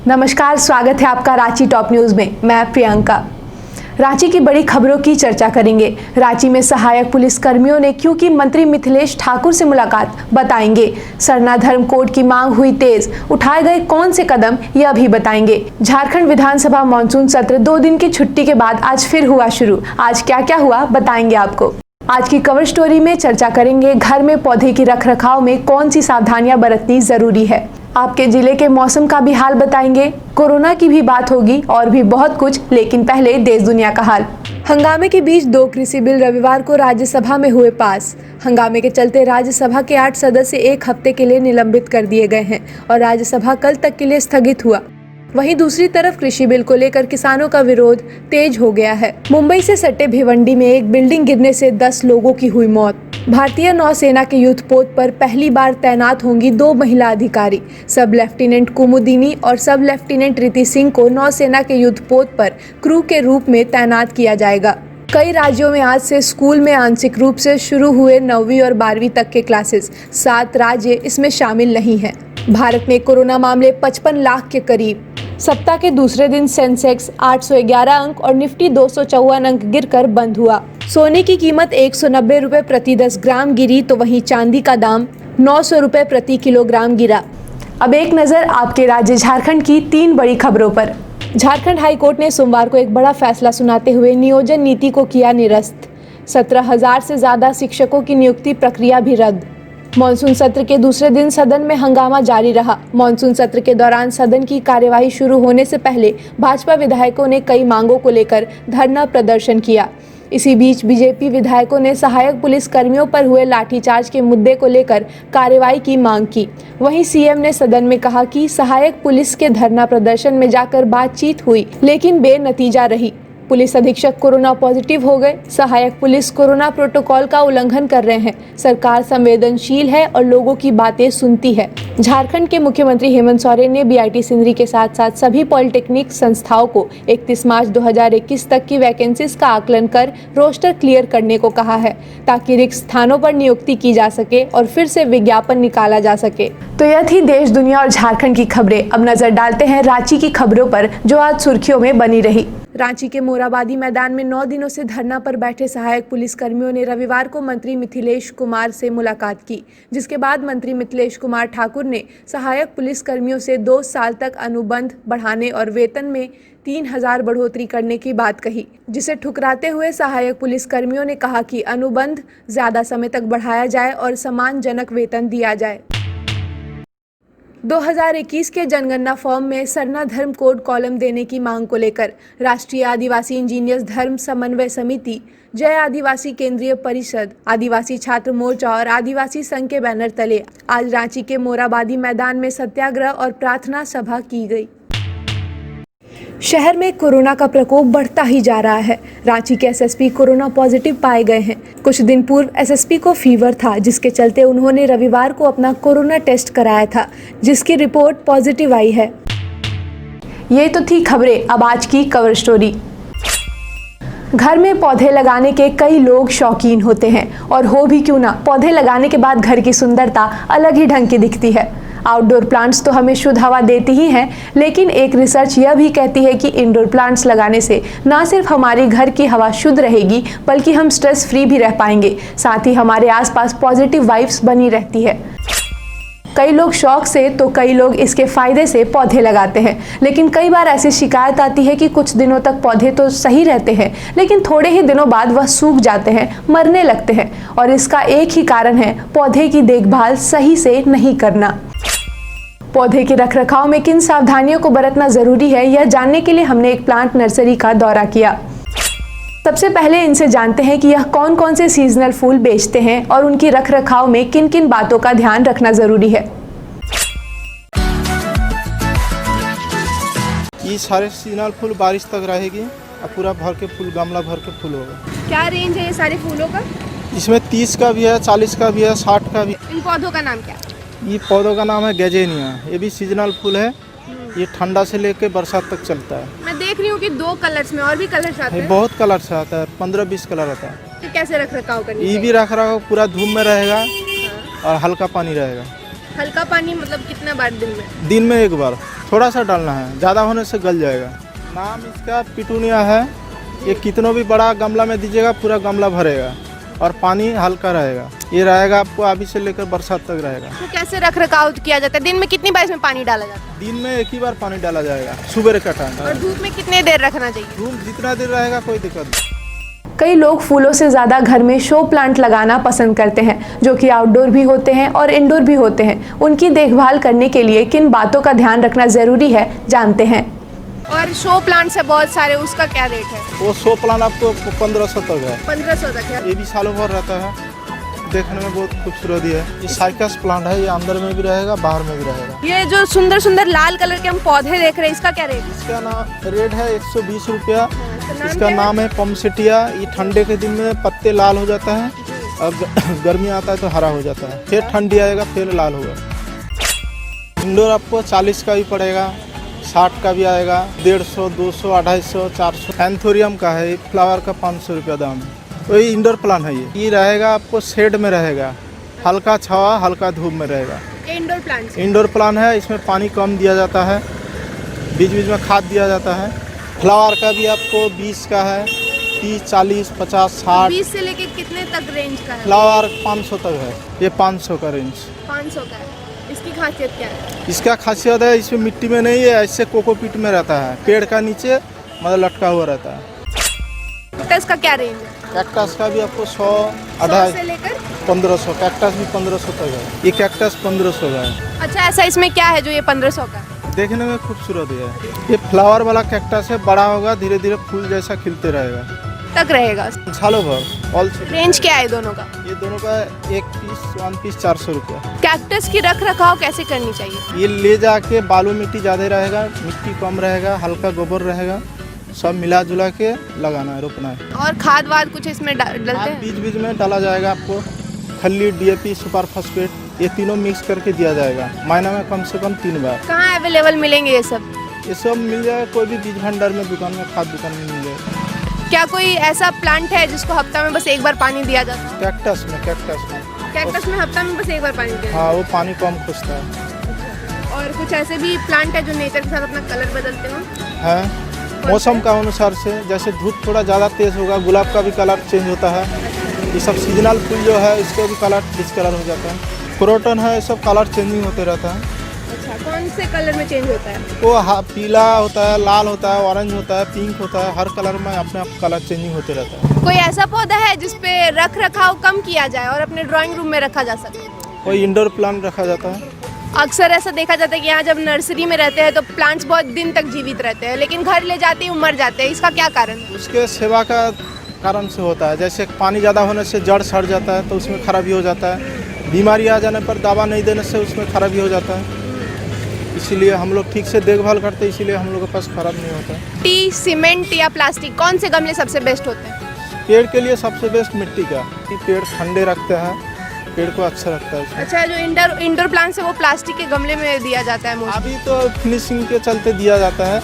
नमस्कार, स्वागत है आपका रांची टॉप न्यूज में। मैं प्रियंका। रांची की बड़ी खबरों की चर्चा करेंगे। रांची में सहायक पुलिस कर्मियों ने क्यों की मंत्री मिथिलेश ठाकुर से मुलाकात, बताएंगे। सरना धर्म कोड की मांग हुई तेज, उठाए गए कौन से कदम, यह भी बताएंगे। झारखंड विधानसभा मानसून सत्र 2 दिन की छुट्टी के बाद आज फिर हुआ शुरू। आज क्या क्या हुआ बताएंगे आपको। आज की कवर स्टोरी में चर्चा करेंगे घर में पौधे की रखरखाव में कौन सी सावधानियां बरतनी जरूरी है। आपके जिले के मौसम का भी हाल बताएंगे। कोरोना की भी बात होगी और भी बहुत कुछ, लेकिन पहले देश दुनिया का हाल। हंगामे के बीच 2 कृषि बिल रविवार को राज्यसभा में हुए पास। हंगामे के चलते राज्यसभा के 8 सदस्य 1 हफ्ते के लिए निलंबित कर दिए गए हैं और राज्यसभा कल तक के लिए स्थगित हुआ। वहीं दूसरी तरफ कृषि बिल को लेकर किसानों का विरोध तेज हो गया है। मुंबई से सटे भिवंडी में एक बिल्डिंग गिरने से 10 लोगों की हुई मौत। भारतीय नौसेना के युद्ध पोत पर पहली बार तैनात होंगी 2 महिला अधिकारी। सब लेफ्टिनेंट कुमुदिनी और सब लेफ्टिनेंट रिति सिंह को नौसेना के युद्ध पोत पर क्रू के रूप में तैनात किया जाएगा। कई राज्यों में आज से स्कूल में आंशिक रूप से शुरू हुए 9वीं और 12वीं तक के क्लासेस। 7 राज्य इसमें शामिल नहीं हैं। भारत में कोरोना मामले 55 लाख के करीब। सप्ताह के दूसरे दिन सेंसेक्स 811 अंक और निफ्टी 254 अंक गिरकर बंद हुआ। सोने की कीमत 190 रुपए प्रति 10 ग्राम गिरी, तो वहीं चांदी का दाम 900 रुपए प्रति किलोग्राम गिरा। अब एक नजर आपके राज्य झारखंड की 3 बड़ी खबरों पर। झारखंड हाईकोर्ट ने सोमवार को एक बड़ा फैसला सुनाते हुए नियोजन नीति को किया निरस्त। 17,000 से ज्यादा शिक्षकों की नियुक्ति प्रक्रिया भी रद्द। मॉनसून सत्र के दूसरे दिन सदन में हंगामा जारी रहा। मॉनसून सत्र के दौरान सदन की कार्यवाही शुरू होने से पहले भाजपा विधायकों ने कई मांगों को लेकर धरना प्रदर्शन किया। इसी बीच बीजेपी विधायकों ने सहायक पुलिस कर्मियों पर हुए लाठीचार्ज के मुद्दे को लेकर कार्रवाई की मांग की। वहीं सीएम ने सदन में कहा कि सहायक पुलिस के धरना प्रदर्शन में जाकर बातचीत हुई, लेकिन बेनतीजा रही। पुलिस अधीक्षक कोरोना पॉजिटिव हो गए। सहायक पुलिस कोरोना प्रोटोकॉल का उल्लंघन कर रहे हैं। सरकार संवेदनशील है और लोगों की बातें सुनती है। झारखंड के मुख्यमंत्री हेमंत सोरेन ने बीआईटी सिंदरी के साथ साथ सभी पॉलिटेक्निक संस्थाओं को 31 मार्च 2021 तक की वैकेंसीज का आकलन कर रोस्टर क्लियर करने को कहा है, ताकि रिक्त स्थानों पर नियुक्ति की जा सके और फिर से विज्ञापन निकाला जा सके। तो यह थी देश, दुनिया और झारखंड की खबरें। अब नजर डालते हैं रांची की खबरों पर, जो आज सुर्खियों में बनी रही। रांची के मोराबादी मैदान में 9 दिनों से धरना पर बैठे सहायक पुलिस कर्मियों ने रविवार को मंत्री मिथिलेश कुमार से मुलाकात की, जिसके बाद मंत्री मिथिलेश कुमार ठाकुर ने सहायक पुलिस कर्मियों से 2 साल तक अनुबंध बढ़ाने और वेतन में 3,000 बढ़ोतरी करने की बात कही, जिसे ठुकराते हुए सहायक पुलिस कर्मियों ने कहा कि अनुबंध ज्यादा समय तक बढ़ाया जाए और सम्मानजनक वेतन दिया जाए। 2021 के जनगणना फॉर्म में सरना धर्म कोड कॉलम देने की मांग को लेकर राष्ट्रीय आदिवासी इंजीनियर्स धर्म समन्वय समिति, जय आदिवासी केंद्रीय परिषद, आदिवासी छात्र मोर्चा और आदिवासी संघ के बैनर तले आज रांची के मोराबादी मैदान में सत्याग्रह और प्रार्थना सभा की गई। शहर में कोरोना का प्रकोप बढ़ता ही जा रहा है। रांची के एसएसपी कोरोना पॉजिटिव पाए गए हैं। कुछ दिन पूर्व एसएसपी को फीवर था, जिसके चलते उन्होंने रविवार को अपना कोरोना टेस्ट कराया था, जिसकी रिपोर्ट पॉजिटिव आई है। ये तो थी खबरें। अब आज की कवर स्टोरी। घर में पौधे लगाने के कई लोग शौकीन होते हैं, और हो भी क्यों ना, पौधे लगाने के बाद घर की सुंदरता अलग ही ढंग की दिखती है। आउटडोर प्लांट्स तो हमें शुद्ध हवा देती ही हैं, लेकिन एक रिसर्च यह भी कहती है कि इंडोर प्लांट्स लगाने से न सिर्फ हमारी घर की हवा शुद्ध रहेगी, बल्कि हम स्ट्रेस फ्री भी रह पाएंगे। साथ ही हमारे आसपास पॉजिटिव वाइब्स बनी रहती है। कई लोग शौक से तो कई लोग इसके फायदे से पौधे लगाते हैं, लेकिन कई बार ऐसी शिकायत आती है कि कुछ दिनों तक पौधे तो सही रहते हैं, लेकिन थोड़े ही दिनों बाद वह सूख जाते हैं, मरने लगते हैं। और इसका एक ही कारण है, पौधे की देखभाल सही से नहीं करना। पौधे के रखरखाव में किन सावधानियों को बरतना जरूरी है, यह जानने के लिए हमने एक प्लांट नर्सरी का दौरा किया। सबसे पहले इनसे जानते हैं कि यह कौन कौन से सीजनल फूल बेचते हैं और उनकी रखरखाव में किन किन बातों का ध्यान रखना जरूरी है। ये सारे सीजनल फूल बारिश तक रहेगी और पूरा भर के फूल, गमला भर के फूल होगा। क्या रेंज है ये सारे फूलों का? इसमें 30 का भी है, 40 का भी है, 60 का भी। इन पौधों का नाम क्या है? ये पौधों का नाम है गजेनिया। ये भी सीजनल फूल है। ये ठंडा से लेकर बरसात तक चलता है। मैं देख रही हूँ कि 2 कलर्स में और भी कलर्स आते हैं। बहुत कलर से आता है, 15-20 कलर आता है। तो कैसे रख रखाव करनी? ये भी रख रखाव पूरा धूप में रहेगा और हल्का पानी रहेगा। हल्का पानी मतलब कितना बार दिन में? दिन में 1 बार। थोड़ा सा डालना है, ज़्यादा होने से गल जाएगा। नाम इसका पिटूनिया है। ये कितना भी बड़ा गमला में दीजिएगा पूरा गमला भरेगा और पानी हल्का रहेगा। ये रहेगा आपको अभी से लेकर बरसात तक रहेगा। तो कैसे रख रखाव किया जाता है? दिन में कितनी बार इसमें पानी डाला जाता है? दिन में एक ही बार पानी डाला जाएगा, सुबह का टाइम। और धूप में कितने देर रखना चाहिए? धूप जितना देर रहेगा कोई दिक्कत नहीं। कई लोग फूलों से ज़्यादा घर में शो प्लांट लगाना पसंद करते हैं, जो कि आउटडोर भी होते हैं और इंडोर भी होते हैं। उनकी देखभाल करने के लिए किन बातों का ध्यान रखना ज़रूरी है, जानते हैं। और शो प्लांट्स है बहुत सारे, उसका क्या रेट है? वो 100 प्लांट आपको 1500 तक है। 1500 तक है। ये भी सालों भर रहता है, देखने में बहुत खूबसूरत ही है। ये साइकस प्लांट है, ये अंदर में भी रहेगा बाहर में भी रहेगा। ये जो सुंदर सुंदर लाल कलर के हम पौधे देख रहे हैं, इसका क्या रेट है? इसका नाम रेट है 120 रुपया। इसका इसका नाम है पमसेटिया। ये ठंडे के दिन में पत्ते लाल हो जाता है और गर्मी आता है तो हरा हो जाता है, फिर ठंडी आएगा फिर लाल होगा। इंडोर आपको 40 का भी पड़ेगा, 60 का भी आएगा, 150, 200, 250, 400। एंथोरियम का है, फ्लावर का 500 रुपया दाम है। वही इंडोर प्लांट है। ये रहेगा आपको शेड में रहेगा, हल्का छावा हल्का धूप में रहेगा। ये इंडोर प्लांट्स। इंडोर प्लांट है, इसमें पानी कम दिया जाता है, बीच बीच में खाद दिया जाता है। फ्लावर का भी आपको 20 का है, 30, 40, 50, 60। 20 से लेके कितने तक रेंज का है? फ्लावर 500 तक है, ये 500 का रेंज। 500 का है। इसकी खासियत क्या है? इसका खासियत है इसमें मिट्टी में नहीं है, ऐसे कोकोपीट में रहता है, पेड़ का नीचे मतलब लटका हुआ रहता है। कैक्टस का क्या रेंज है? कैक्टस का भी आपको 100, 100 250, से लेकर 1500। कैक्टस भी 1500 तक है। ये कैक्टस 1500 का है। अच्छा, ऐसा इसमें क्या है जो ये 1500 का है? देखने में खूबसूरत है। ये फ्लावर वाला कैक्टस है, बड़ा होगा धीरे धीरे फूल जैसा खिलते रहेगा, तक रहेगा। सालों भर। ऑल रेंज क्या है दोनों का? ये दोनों का एक पीस 1 पीस 400 रुपया। कैक्टस की रख रखाव कैसे करनी चाहिए? ये ले जाके बालू मिट्टी ज़्यादा रहेगा, मिट्टी कम रहेगा, हल्का गोबर रहेगा, सब मिला जुला के लगाना है, रोपना है। और खाद वाद कुछ इसमें डालते हैं? बीच बीच में डाला जाएगा आपको खल्ली, DAP, सुपर फास्फेट, ये तीनों मिक्स करके दिया जाएगा महीना में कम से कम 3 बार। कहाँ अवेलेबल मिलेंगे ये सब? ये सब मिल जाएगा कोई भी बीज भंडार में, दुकान में, खाद दुकान में मिल जाएगा। क्या कोई ऐसा प्लांट है जिसको हफ्ता में बस एक बार पानी दिया जाता है? कैक्टस में कैक्टस में हफ्ता में बस एक बार पानी दिया हाँ, वो पानी कम खुजता है। जाता है। और कुछ ऐसे भी प्लांट है जो नेचर के साथ अपना कलर बदलते हो? है मौसम का अनुसार से, जैसे धूप थोड़ा ज़्यादा तेज़ होगा, गुलाब का भी कलर चेंज होता है। ये सब सीजनल फूल जो है इसका भी कलर डिस्कलर हो जाता है। क्रोटन है, सब कलर चेंजिंग होते रहता है। अच्छा, कौन से कलर में चेंज होता है? वो पीला होता है, लाल होता है, ऑरेंज होता है, पिंक होता है, हर कलर में अपने आप कलर चेंजिंग होते रहता है। कोई ऐसा पौधा है जिसपे रख रखाव कम किया जाए और अपने ड्राइंग रूम में रखा जा सके? कोई इंडोर प्लांट रखा जाता है। अक्सर ऐसा देखा जाता है कि यहाँ जब नर्सरी में रहते हैं तो प्लांट्स बहुत दिन तक जीवित रहते हैं, लेकिन घर ले जाते ही मर जाते हैं। इसका क्या कारण है? उसके सेवा का कारण से होता है। जैसे पानी ज़्यादा होने से जड़ सड़ जाता है तो उसमें खराबी हो जाता है। बीमारी आ जाने पर दवा नहीं देने से उसमें खराबी हो जाता है। इसीलिए हम लोग ठीक से देखभाल करते हैं, इसीलिए हम लोग के पास खराब नहीं होता है। टी, सीमेंट या प्लास्टिक, कौन से गमले सबसे बेस्ट होते हैं? पेड़ के लिए सबसे बेस्ट मिट्टी का। पेड़ ठंडे रखते हैं, पेड़ को अच्छा रखता है उसमें। अच्छा, जो इंडोर प्लांट्स है वो प्लास्टिक के गमले में दिया जाता है मोस्टली। अभी तो फिनिशिंग के चलते दिया जाता है,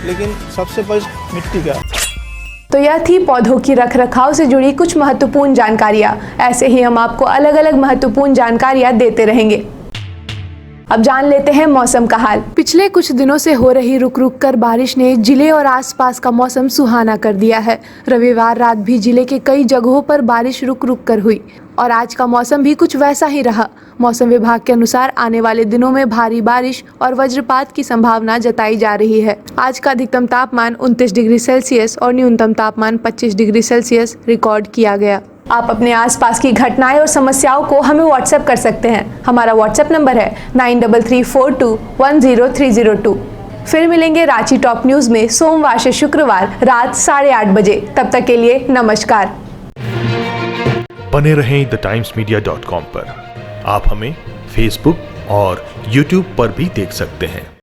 लेकिन सबसे बेस्ट मिट्टी का। तो यह थी पौधों की रखरखाव से जुड़ी कुछ महत्वपूर्ण जानकारियाँ। ऐसे ही हम आपको अलग अलग महत्वपूर्ण जानकारियाँ देते रहेंगे। अब जान लेते हैं मौसम का हाल। पिछले कुछ दिनों से हो रही रुक रुक कर बारिश ने जिले और आसपास का मौसम सुहाना कर दिया है। रविवार रात भी जिले के कई जगहों पर बारिश रुक रुक कर हुई और आज का मौसम भी कुछ वैसा ही रहा। मौसम विभाग के अनुसार आने वाले दिनों में भारी बारिश और वज्रपात की संभावना जताई जा रही है। आज का अधिकतम तापमान 29 डिग्री सेल्सियस और न्यूनतम तापमान 25 डिग्री सेल्सियस रिकॉर्ड किया गया। आप अपने आसपास की घटनाएं और समस्याओं को हमें व्हाट्सएप कर सकते हैं। हमारा व्हाट्सएप नंबर है 9334210302। फिर मिलेंगे रांची टॉप न्यूज़ में सोमवार से शुक्रवार रात 8:30 बजे। तब तक के लिए नमस्कार। बने रहें thetimes media.com पर। आप हमें फेसबुक और यूट्यूब पर भी देख सकते हैं।